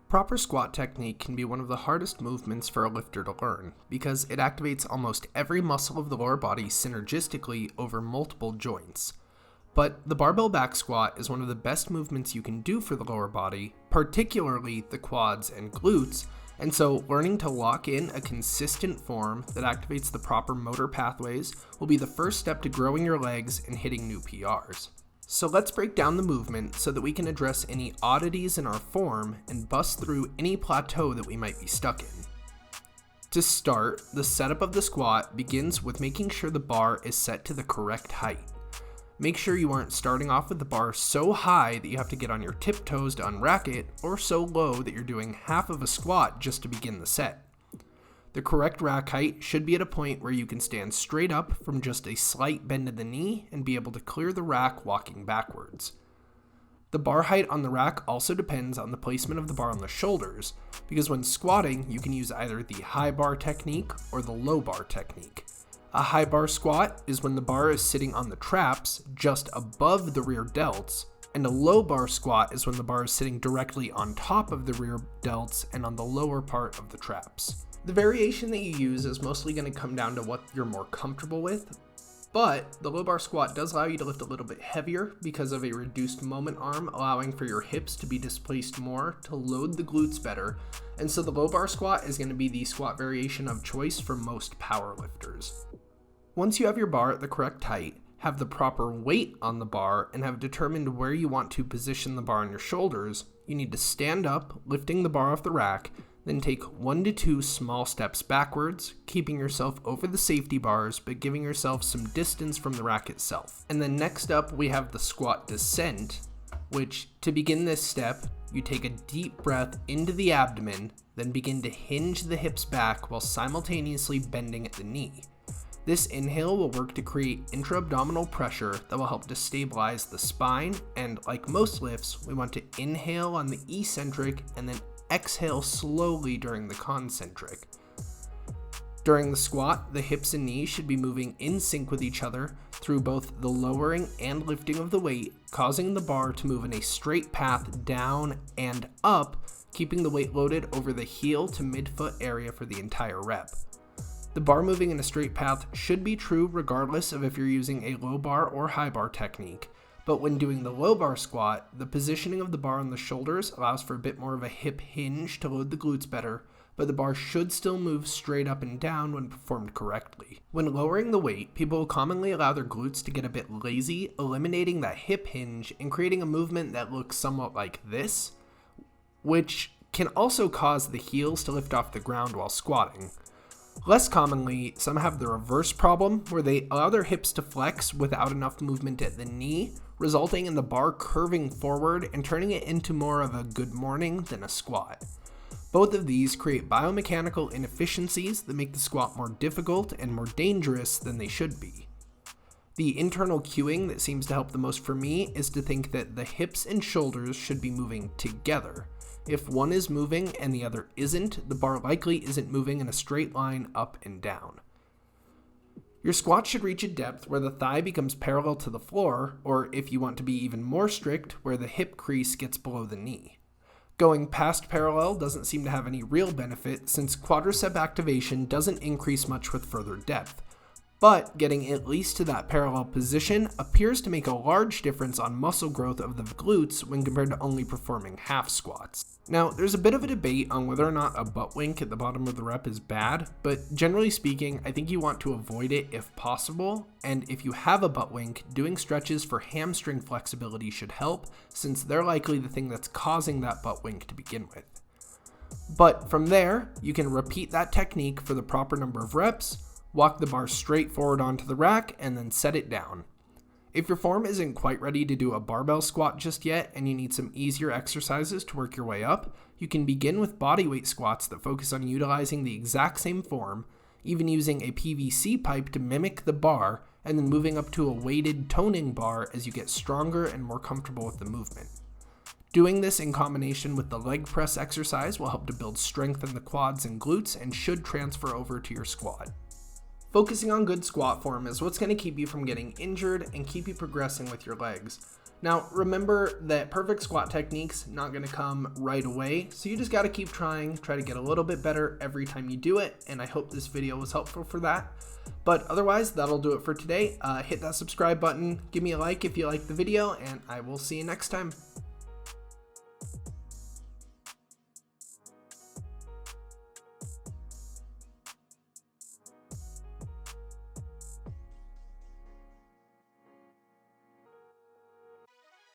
Proper squat technique can be one of the hardest movements for a lifter to learn because it activates almost every muscle of the lower body synergistically over multiple joints. But the barbell back squat is one of the best movements you can do for the lower body, particularly the quads and glutes, and so learning to lock in a consistent form that activates the proper motor pathways will be the first step to growing your legs and hitting new PRs. So let's break down the movement so that we can address any oddities in our form and bust through any plateau that we might be stuck in. To start, the setup of the squat begins with making sure the bar is set to the correct height. Make sure you aren't starting off with the bar so high that you have to get on your tiptoes to unrack it, or so low that you're doing half of a squat just to begin the set. The correct rack height should be at a point where you can stand straight up from just a slight bend in the knee and be able to clear the rack walking backwards. The bar height on the rack also depends on the placement of the bar on the shoulders, because when squatting you can use either the high bar technique or the low bar technique. A high bar squat is when the bar is sitting on the traps just above the rear delts, and a low bar squat is when the bar is sitting directly on top of the rear delts and on the lower part of the traps. The variation that you use is mostly going to come down to what you're more comfortable with, but the low bar squat does allow you to lift a little bit heavier because of a reduced moment arm, allowing for your hips to be displaced more to load the glutes better, and so the low bar squat is going to be the squat variation of choice for most power lifters. Once you have your bar at the correct height, have the proper weight on the bar, and have determined where you want to position the bar on your shoulders, you need to stand up, lifting the bar off the rack, then take 1 to 2 small steps backwards, keeping yourself over the safety bars but giving yourself some distance from the rack itself. And then next up we have the squat descent, which to begin this step, you take a deep breath into the abdomen, then begin to hinge the hips back while simultaneously bending at the knee. This inhale will work to create intra-abdominal pressure that will help to stabilize the spine, and like most lifts, we want to inhale on the eccentric and then exhale slowly during the concentric. During the squat, the hips and knees should be moving in sync with each other through both the lowering and lifting of the weight, causing the bar to move in a straight path down and up, keeping the weight loaded over the heel to midfoot area for the entire rep. The bar moving in a straight path should be true regardless of if you're using a low bar or high bar technique. But when doing the low bar squat, the positioning of the bar on the shoulders allows for a bit more of a hip hinge to load the glutes better, but the bar should still move straight up and down when performed correctly. When lowering the weight, people will commonly allow their glutes to get a bit lazy, eliminating that hip hinge and creating a movement that looks somewhat like this, which can also cause the heels to lift off the ground while squatting. Less commonly, some have the reverse problem, where they allow their hips to flex without enough movement at the knee, resulting in the bar curving forward and turning it into more of a good morning than a squat. Both of these create biomechanical inefficiencies that make the squat more difficult and more dangerous than they should be. The internal cueing that seems to help the most for me is to think that the hips and shoulders should be moving together. If one is moving and the other isn't, the bar likely isn't moving in a straight line up and down. Your squat should reach a depth where the thigh becomes parallel to the floor, or if you want to be even more strict, where the hip crease gets below the knee. Going past parallel doesn't seem to have any real benefit since quadricep activation doesn't increase much with further depth. But getting at least to that parallel position appears to make a large difference on muscle growth of the glutes when compared to only performing half squats. Now, there's a bit of a debate on whether or not a butt wink at the bottom of the rep is bad, but generally speaking, I think you want to avoid it if possible, and if you have a butt wink, doing stretches for hamstring flexibility should help, since they're likely the thing that's causing that butt wink to begin with. But from there, you can repeat that technique for the proper number of reps, walk the bar straight forward onto the rack, and then set it down. If your form isn't quite ready to do a barbell squat just yet and you need some easier exercises to work your way up, you can begin with bodyweight squats that focus on utilizing the exact same form, even using a PVC pipe to mimic the bar, and then moving up to a weighted toning bar as you get stronger and more comfortable with the movement. Doing this in combination with the leg press exercise will help to build strength in the quads and glutes and should transfer over to your squat. Focusing on good squat form is what's going to keep you from getting injured and keep you progressing with your legs. Now, remember that perfect squat technique's not going to come right away, so you just got to keep trying, try to get a little bit better every time you do it, and I hope this video was helpful for that. But otherwise, that'll do it for today. Hit that subscribe button, give me a like if you liked the video, and I will see you next time.